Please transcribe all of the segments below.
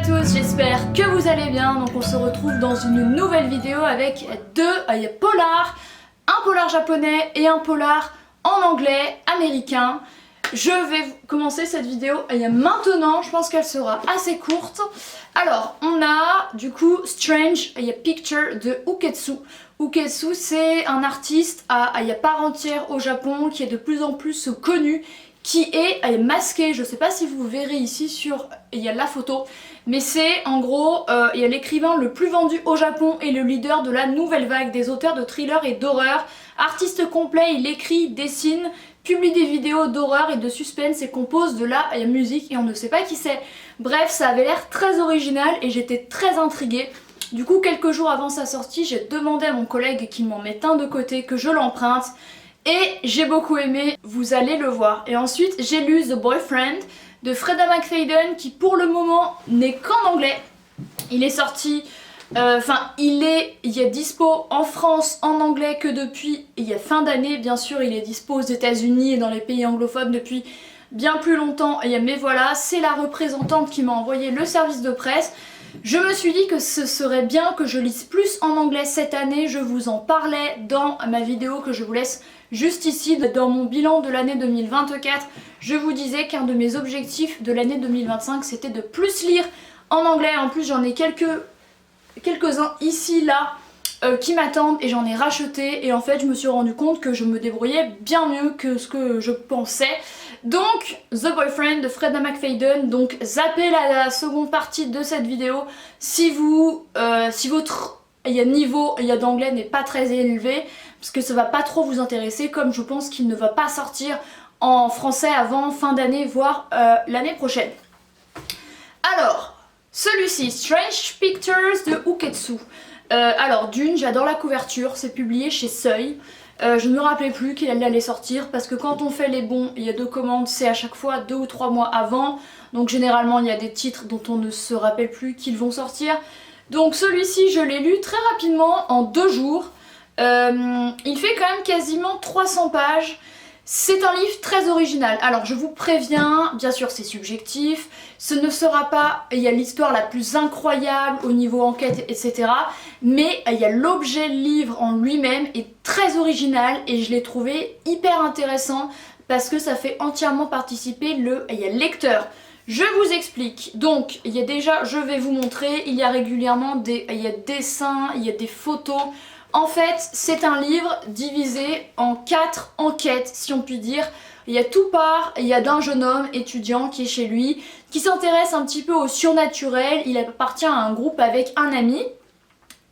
tous, j'espère que vous allez bien. Donc on se retrouve dans une nouvelle vidéo avec deux polars, un polar japonais et un polar en anglais américain. Je vais commencer cette vidéo maintenant, je pense qu'elle sera assez courte. Alors on a du coup Strange Picture de Uketsu. Uketsu, c'est un artiste à part entière au Japon qui est de plus en plus connu, qui est masqué. Je sais pas si vous verrez ici sur la photo, mais c'est en gros l'écrivain le plus vendu au Japon et le leader de la nouvelle vague des auteurs de thrillers et d'horreur. Artiste complet, il écrit, dessine, publie des vidéos d'horreur et de suspense et compose de la musique et on ne sait pas qui c'est. Bref, ça avait l'air très original et j'étais très intriguée. Du coup, quelques jours avant sa sortie, j'ai demandé à mon collègue qu'il m'en mette un de côté, que je l'emprunte. Et j'ai beaucoup aimé, vous allez le voir. Et ensuite, j'ai lu The Boyfriend de Freda McFadden qui pour le moment n'est qu'en anglais. Il est sorti, il est dispo en France en anglais que depuis fin d'année. Bien sûr, il est dispo aux États-Unis et dans les pays anglophones depuis bien plus longtemps. Mais voilà, c'est la représentante qui m'a envoyé le service de presse. Je me suis dit que ce serait bien que je lise plus en anglais cette année. Je vous en parlais dans ma vidéo que je vous laisse juste ici. Dans mon bilan de l'année 2024, je vous disais qu'un de mes objectifs de l'année 2025 c'était de plus lire en anglais. En plus j'en ai quelques-uns ici là qui m'attendent et j'en ai racheté. Et en fait je me suis rendu compte que je me débrouillais bien mieux que ce que je pensais. Donc The Boyfriend de Freda McFadden. Donc zappez la seconde partie de cette vidéo si votre niveau d'anglais n'est pas très élevé, parce que ça va pas trop vous intéresser, comme je pense qu'il ne va pas sortir en français avant fin d'année, voire l'année prochaine. Alors celui-ci, Strange Pictures de Uketsu. Alors d'une, j'adore la couverture, c'est publié chez Seuil. Je ne me rappelais plus qu'il allait sortir parce que quand on fait les bons, il y a deux commandes, c'est à chaque fois 2 ou 3 mois avant. Donc généralement il y a des titres dont on ne se rappelle plus qu'ils vont sortir. Donc celui-ci je l'ai lu très rapidement en 2 jours. Il fait quand même quasiment 300 pages. C'est un livre très original. Alors je vous préviens, bien sûr c'est subjectif, ce ne sera pas l'histoire la plus incroyable au niveau enquête, etc. Mais l'objet livre en lui-même est très original et je l'ai trouvé hyper intéressant parce que ça fait entièrement participer le lecteur. Je vous explique. Donc déjà, je vais vous montrer, il y a régulièrement des dessins, il y a des photos. En fait, c'est un livre divisé en 4 enquêtes, si on peut dire. Tout part d'un jeune homme étudiant qui est chez lui, qui s'intéresse un petit peu au surnaturel. Il appartient à un groupe avec un ami.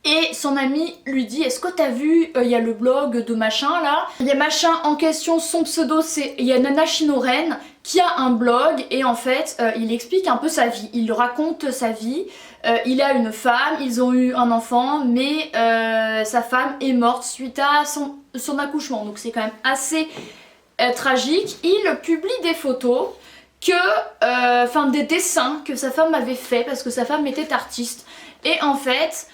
Et son ami lui dit: est-ce que t'as vu, le blog de machin là. Machin en question, son pseudo c'est Nana Shinoren, qui a un blog et en fait il explique un peu sa vie, il raconte sa vie. Il a une femme, ils ont eu un enfant, mais sa femme est morte suite à son accouchement, donc c'est quand même assez tragique. Il publie des photos des dessins que sa femme avait fait parce que sa femme était artiste. Et en fait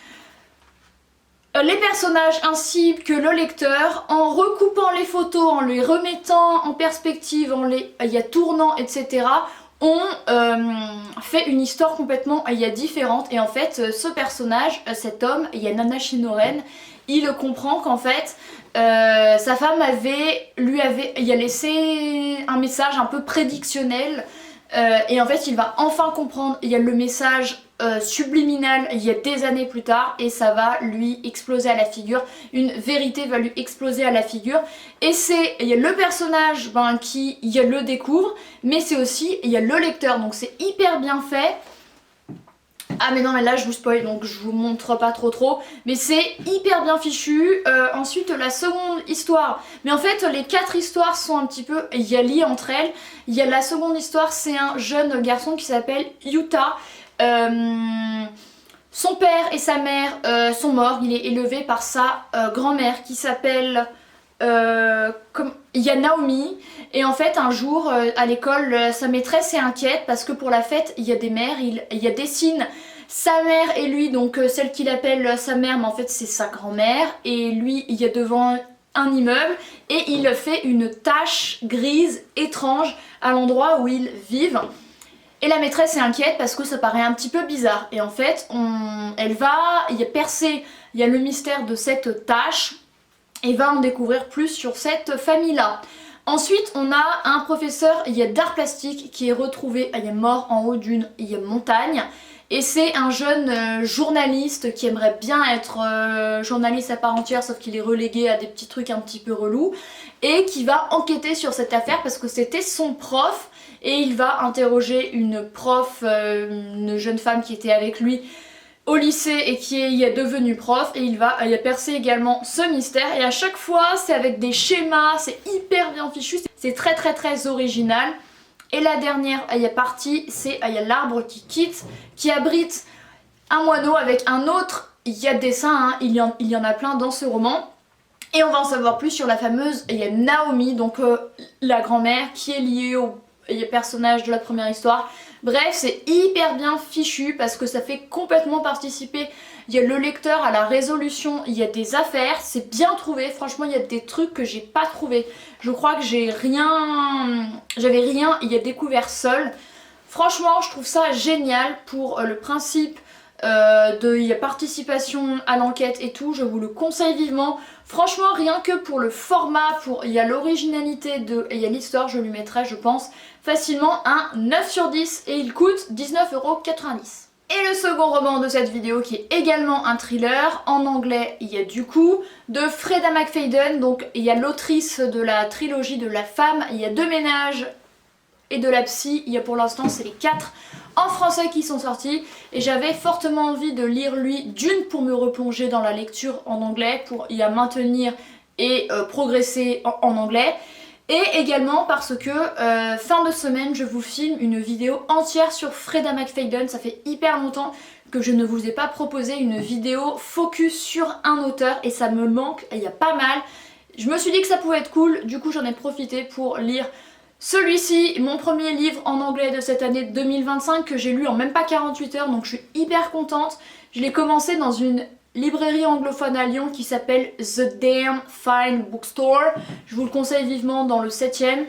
les personnages ainsi que le lecteur, en recoupant les photos, en les remettant en perspective, en les tournant, etc., ont fait une histoire complètement différente. Et en fait, ce personnage, cet homme, Nana Shinoren, il comprend qu'en fait, sa femme lui avait laissé un message un peu prédictionnel. Et en fait, il va enfin comprendre le message subliminal des années plus tard et ça va lui exploser à la figure, une vérité va lui exploser à la figure et c'est le personnage qui le découvre, mais c'est aussi le lecteur, donc c'est hyper bien fait. Ah mais non mais là je vous spoil donc je vous montre pas trop, mais c'est hyper bien fichu. Ensuite la seconde histoire, mais en fait les 4 histoires sont un petit peu liées entre elles. La seconde histoire, c'est un jeune garçon qui s'appelle Yuta. Son père et sa mère sont morts, il est élevé par sa grand-mère qui s'appelle Naomi. Et en fait un jour à l'école sa maîtresse est inquiète parce que pour la fête il y a des mères, il dessine sa mère et lui, donc celle qu'il appelle sa mère mais en fait c'est sa grand-mère, et lui il y a devant un immeuble et il fait une tache grise étrange à l'endroit où ils vivent. Et la maîtresse est inquiète parce que ça paraît un petit peu bizarre. Et en fait, elle va percer, il y a le mystère de cette tâche et va en découvrir plus sur cette famille-là. Ensuite, on a un professeur d'art plastique qui est retrouvé, il est mort en haut d'une montagne. Et c'est un jeune journaliste qui aimerait bien être journaliste à part entière, sauf qu'il est relégué à des petits trucs un petit peu relous. Et qui va enquêter sur cette affaire parce que c'était son prof. Et il va interroger une prof, une jeune femme qui était avec lui au lycée et qui est devenue prof, et il va percer également ce mystère. Et à chaque fois c'est avec des schémas, c'est hyper bien fichu, c'est très très très original. Et la dernière partie, c'est l'arbre qui quitte, qui abrite un moineau avec un autre dessin, hein. Il y en a plein dans ce roman. Et on va en savoir plus sur la fameuse Naomi, donc la grand-mère qui est liée au personnage de la première histoire. Bref, c'est hyper bien fichu parce que ça fait complètement participer le lecteur à la résolution, il y a des affaires, c'est bien trouvé, franchement il y a des trucs que j'ai pas trouvé. Je crois que j'avais rien découvert seul. Franchement, je trouve ça génial pour le principe de participation à l'enquête et tout, je vous le conseille vivement. Franchement, rien que pour le format, pour l'originalité de l'histoire, je lui mettrais, je pense, facilement un 9 sur 10 et il coûte 19,90 €. Et le second roman de cette vidéo, qui est également un thriller, en anglais il y a du coup, de Freda McFadden, donc il y a l'autrice de la trilogie de La Femme, il y a Deux ménages et de La Psy, il y a pour l'instant c'est les 4 en français qui sont sortis, et j'avais fortement envie de lire lui, d'une pour me replonger dans la lecture en anglais, pour y maintenir et progresser en anglais, et également parce que fin de semaine je vous filme une vidéo entière sur Freda McFadden. Ça fait hyper longtemps que je ne vous ai pas proposé une vidéo focus sur un auteur et ça me manque, il y a pas mal. Je me suis dit que ça pouvait être cool, du coup j'en ai profité pour lire celui-ci, mon premier livre en anglais de cette année 2025 que j'ai lu en même pas 48 heures, donc je suis hyper contente. Je l'ai commencé dans une librairie anglophone à Lyon qui s'appelle The Damn Fine Bookstore. Je vous le conseille vivement, dans le 7e.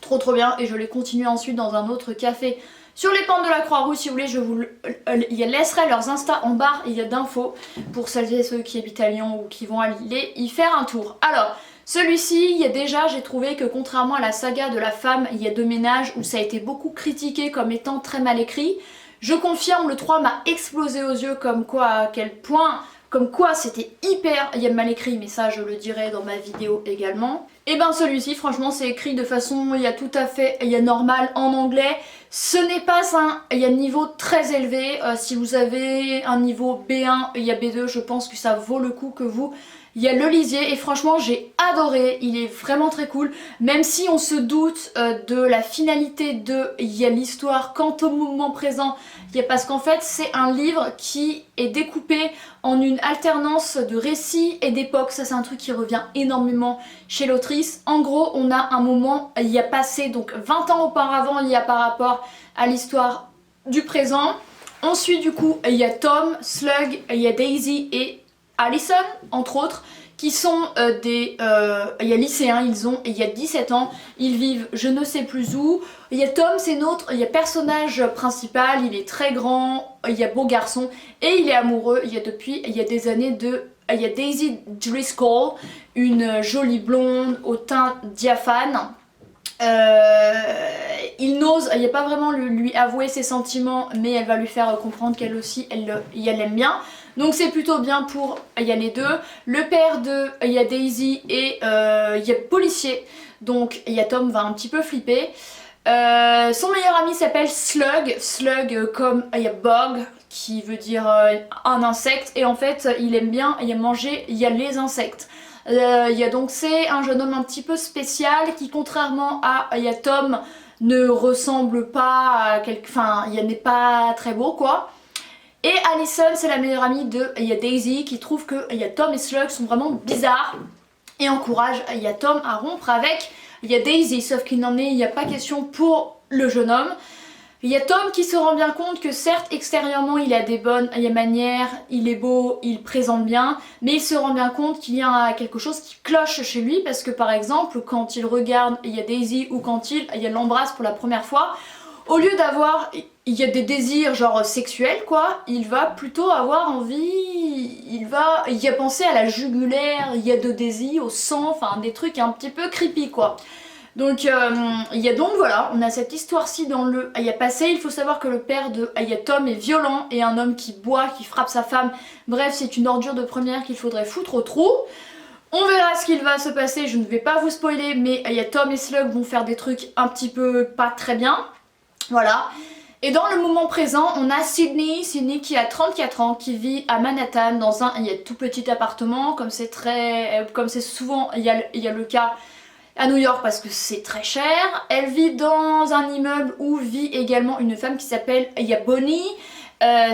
Trop bien. Et je l'ai continué ensuite dans un autre café sur les pentes de la Croix-Rouge. Si vous voulez, je vous laisserai leurs Insta en barre d'infos pour celles et ceux qui habitent à Lyon ou qui vont aller y faire un tour. Alors, celui-ci, j'ai trouvé que contrairement à la saga de La Femme, il y a Deux ménages où ça a été beaucoup critiqué comme étant très mal écrit. Je confirme, le 3 m'a explosé aux yeux, comme quoi, à quel point, comme quoi c'était hyper mal écrit, mais ça je le dirai dans ma vidéo également. Et ben celui-ci, franchement, c'est écrit de façon, tout à fait, normal en anglais. Ce n'est pas un niveau très élevé. Si vous avez un niveau B1, B2, je pense que ça vaut le coup que vous le lisiez, et franchement j'ai adoré, il est vraiment très cool, même si on se doute de la finalité de l'histoire quant au moment présent, parce qu'en fait c'est un livre qui est découpé en une alternance de récits et d'époques. Ça c'est un truc qui revient énormément chez l'autrice. En gros, on a un moment passé, donc 20 ans auparavant, par rapport à l'histoire du présent. Ensuite du coup il y a Tom, Slug, il y a Daisy et Allison, entre autres, qui sont des lycéens, il y a 17 ans, ils vivent je ne sais plus où. Il y a Tom, c'est notre personnage principal, il est très grand, beau garçon, et il est amoureux, depuis des années de Daisy Driscoll, une jolie blonde au teint diaphane. Il n'ose, pas vraiment lui avouer ses sentiments, mais elle va lui faire comprendre qu'elle aussi, elle l'aime bien. Donc c'est plutôt bien pour les deux. Le père de Daisy et policier, donc Tom va un petit peu flipper. Son meilleur ami s'appelle Slug, comme bug, qui veut dire un insecte, et en fait il aime bien manger les insectes. Donc c'est un jeune homme un petit peu spécial qui, contrairement à Tom, ne ressemble pas à n'est pas très beau quoi. Et Allison, c'est la meilleure amie de Daisy, qui trouve que Tom et Slug sont vraiment bizarres et encourage Tom à rompre avec Daisy, sauf qu'il n'en est pas question pour le jeune homme. Il y a Tom qui se rend bien compte que certes extérieurement il a des bonnes manières, il est beau, il présente bien, mais il se rend bien compte qu'il y a quelque chose qui cloche chez lui, parce que par exemple quand il regarde Daisy ou quand il l'embrasse pour la première fois, au lieu d'avoir, il y a des désirs genre sexuels quoi, il va plutôt avoir envie, il y a pensé à la jugulaire, il y a de désirs au sang, enfin des trucs un petit peu creepy quoi. Donc il y a donc voilà, on a cette histoire-ci dans le il y a passé, il faut savoir que le père de il y a Tom est violent et un homme qui boit, qui frappe sa femme, bref c'est une ordure de première qu'il faudrait foutre au trou. On verra ce qu'il va se passer, je ne vais pas vous spoiler, mais il y a Tom et Slug vont faire des trucs un petit peu pas très bien. Voilà. Et dans le moment présent, on a Sydney qui a 34 ans, qui vit à Manhattan dans un tout petit appartement, comme c'est souvent il y a le cas à New York parce que c'est très cher. Elle vit dans un immeuble où vit également une femme qui s'appelle Bonnie.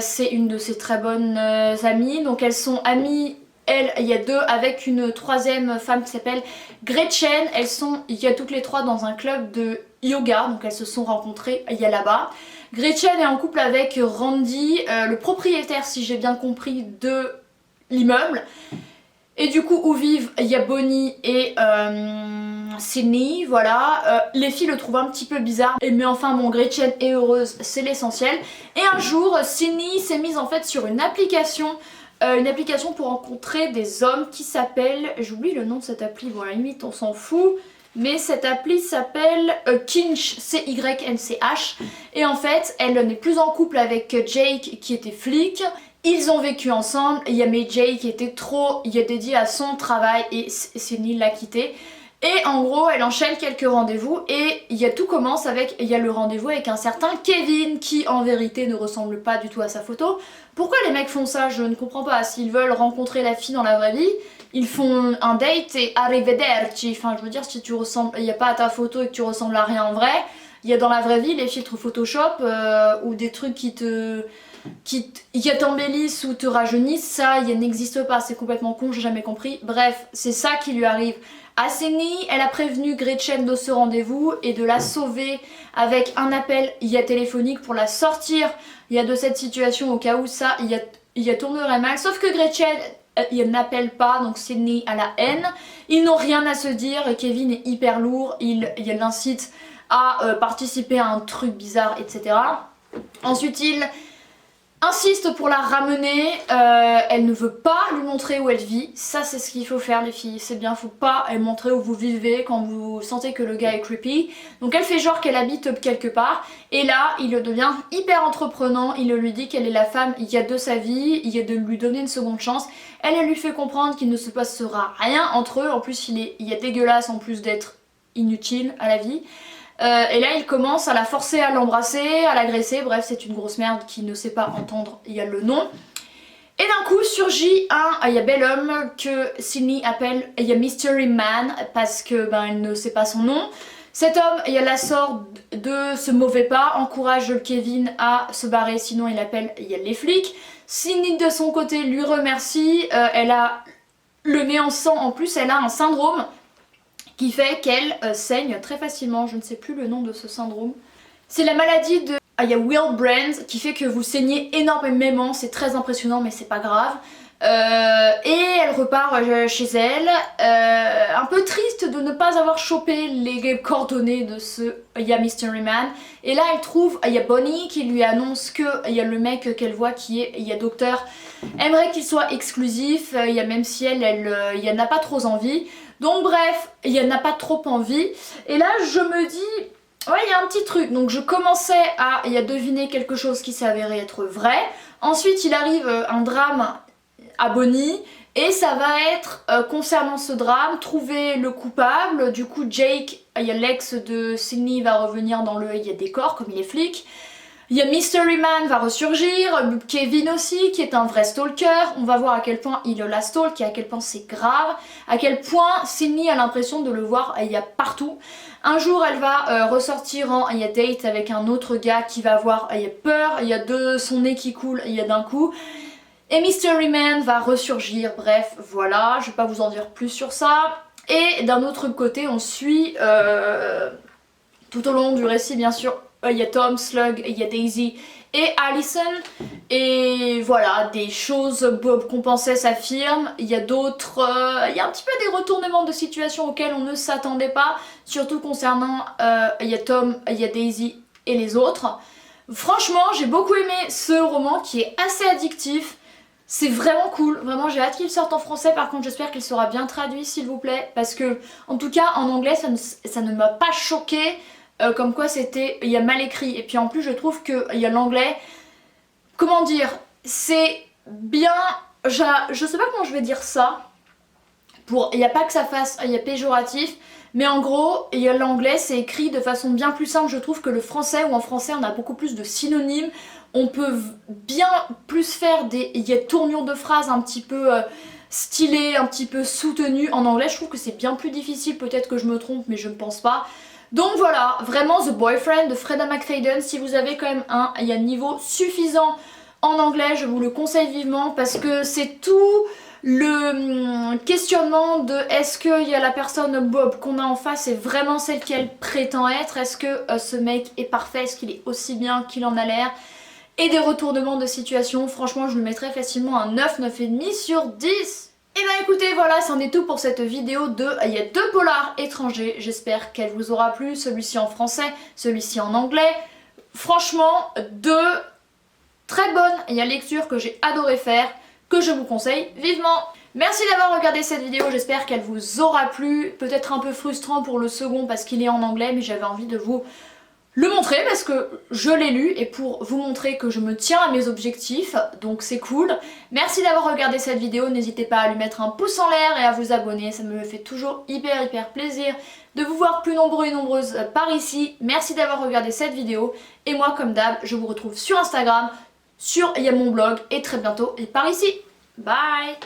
C'est une de ses très bonnes amies. Donc elles sont amies, il y a deux avec une troisième femme qui s'appelle Gretchen. Elles sont toutes les trois dans un club de yoga. Donc elles se sont rencontrées là-bas. Gretchen est en couple avec Randy, le propriétaire si j'ai bien compris de l'immeuble. Et du coup où vivent Bonnie et Sydney, voilà. Les filles le trouvent un petit peu bizarre, mais enfin bon, Gretchen est heureuse, c'est l'essentiel. Et un jour, Sydney s'est mise en fait sur une application pour rencontrer des hommes qui s'appelle, j'oublie le nom de cette appli, bon à la limite on s'en fout, mais cette appli s'appelle Kinch, C-Y-N-C-H. Et en fait, elle n'est plus en couple avec Jake qui était flic. Ils ont vécu ensemble, mais Jake était trop dédié à son travail et Sydney l'a quitté. Et en gros, elle enchaîne quelques rendez-vous et tout commence avec le rendez-vous avec un certain Kevin qui en vérité ne ressemble pas du tout à sa photo. Pourquoi les mecs font ça? Je ne comprends pas. S'ils veulent rencontrer la fille dans la vraie vie, ils font un date et arrivederci. Enfin, je veux dire, si tu ressembles, il n'y a pas à ta photo et que tu ressembles à rien en vrai, il y a dans la vraie vie les filtres Photoshop ou des trucs qui t'embellissent ou te rajeunissent, ça il n'existe pas, c'est complètement con, j'ai jamais compris. Bref, c'est ça qui lui arrive à Sydney. Elle a prévenu Gretchen de ce rendez-vous et de la sauver avec un appel téléphonique pour la sortir de cette situation au cas où ça tournerait mal, sauf que Gretchen il n'appelle pas, donc Sydney a la haine, ils n'ont rien à se dire, Kevin est hyper lourd, il l'incite à participer à un truc bizarre, etc. Ensuite il insiste pour la ramener, elle ne veut pas lui montrer où elle vit, ça c'est ce qu'il faut faire les filles, c'est bien, faut pas montrer où vous vivez quand vous sentez que le gars est creepy. Donc elle fait genre qu'elle habite quelque part, et là il devient hyper entreprenant, il lui dit qu'elle est la femme de sa vie, il de lui donner une seconde chance, elle lui fait comprendre qu'il ne se passera rien entre eux, en plus il est dégueulasse en plus d'être inutile à la vie. Et là il commence à la forcer à l'embrasser, à l'agresser, bref c'est une grosse merde qui ne sait pas entendre le nom. Et d'un coup surgit un bel homme que Sydney appelle Mystery Man parce que elle ne sait pas son nom. Cet homme la sort de ce mauvais pas, encourage Kevin à se barrer sinon il appelle les flics. Sydney de son côté lui remercie, elle a le nez en sang en plus, elle a un syndrome qui fait qu'elle saigne très facilement, je ne sais plus le nom de ce syndrome. C'est la maladie de Willebrand qui fait que vous saignez énormément, c'est très impressionnant mais c'est pas grave. Et elle repart chez elle, un peu triste de ne pas avoir chopé les coordonnées de ce Mystery Man. Et là elle trouve Bonnie qui lui annonce que le mec qu'elle voit qui est docteur aimerait qu'il soit exclusif, même si elle n'a pas trop envie. Donc bref, elle n'a pas trop envie. Et là je me dis, ouais il y a un petit truc. Donc je commençais à deviner quelque chose qui s'avérait être vrai. Ensuite il arrive un drame à Bonnie et ça va être concernant ce drame, trouver le coupable. Du coup Jake, l'ex de Sydney va revenir dans le décor comme il est flic. Mystery Man va ressurgir, Kevin aussi qui est un vrai stalker, on va voir à quel point il la stalk et à quel point c'est grave, à quel point Sydney a l'impression de le voir partout. Un jour elle va ressortir en date avec un autre gars qui va avoir peur, de son nez qui coule d'un coup. Et Mystery Man va ressurgir, bref voilà, je vais pas vous en dire plus sur ça. Et d'un autre côté on suit tout au long du récit bien sûr, il y a Tom, Slug, il y a Daisy et Allison. Et voilà, des choses qu'on pensait s'affirment, il y a d'autres, il y a un petit peu des retournements de situation auxquels on ne s'attendait pas, surtout concernant il y a Tom, il y a Daisy et les autres. Franchement, j'ai beaucoup aimé ce roman qui est assez addictif. C'est vraiment cool, vraiment j'ai hâte qu'il sorte en français, par contre j'espère qu'il sera bien traduit s'il vous plaît, parce que en tout cas en anglais ça ne m'a pas choqué, comme quoi il y a mal écrit, et puis en plus je trouve qu'il y a l'anglais, comment dire, c'est bien, je sais pas comment je vais dire ça, il n'y a pas que ça fasse, il y a péjoratif, mais en gros, il y a l'anglais, c'est écrit de façon bien plus simple je trouve que le français, où en français on a beaucoup plus de synonymes. On peut bien plus faire il y a tournures de phrases un petit peu stylées, un petit peu soutenues. En anglais, je trouve que c'est bien plus difficile, peut-être que je me trompe, mais je ne pense pas. Donc voilà, vraiment The Boyfriend de Freda McFadden, si vous avez quand même il y a un niveau suffisant en anglais, je vous le conseille vivement, parce que c'est tout le questionnement de est-ce que la personne Bob qu'on a en face est vraiment celle qu'elle prétend être, est-ce que ce mec est parfait, est-ce qu'il est aussi bien qu'il en a l'air, et des retournements de situation. Franchement je lui mettrais facilement un 9, 9,5 sur 10. Et ben écoutez, voilà, c'en est tout pour cette vidéo il y a 2 polars étrangers, j'espère qu'elle vous aura plu, celui-ci en français, celui-ci en anglais. Franchement, 2 très bonnes lectures que j'ai adoré faire, que je vous conseille vivement. Merci d'avoir regardé cette vidéo, j'espère qu'elle vous aura plu, peut-être un peu frustrant pour le second parce qu'il est en anglais, mais j'avais envie de vous le montrer parce que je l'ai lu et pour vous montrer que je me tiens à mes objectifs, donc c'est cool. Merci d'avoir regardé cette vidéo, n'hésitez pas à lui mettre un pouce en l'air et à vous abonner, ça me fait toujours hyper plaisir de vous voir plus nombreux et nombreuses par ici. Merci d'avoir regardé cette vidéo et moi comme d'hab je vous retrouve sur Instagram, il y a mon blog et très bientôt et par ici. Bye.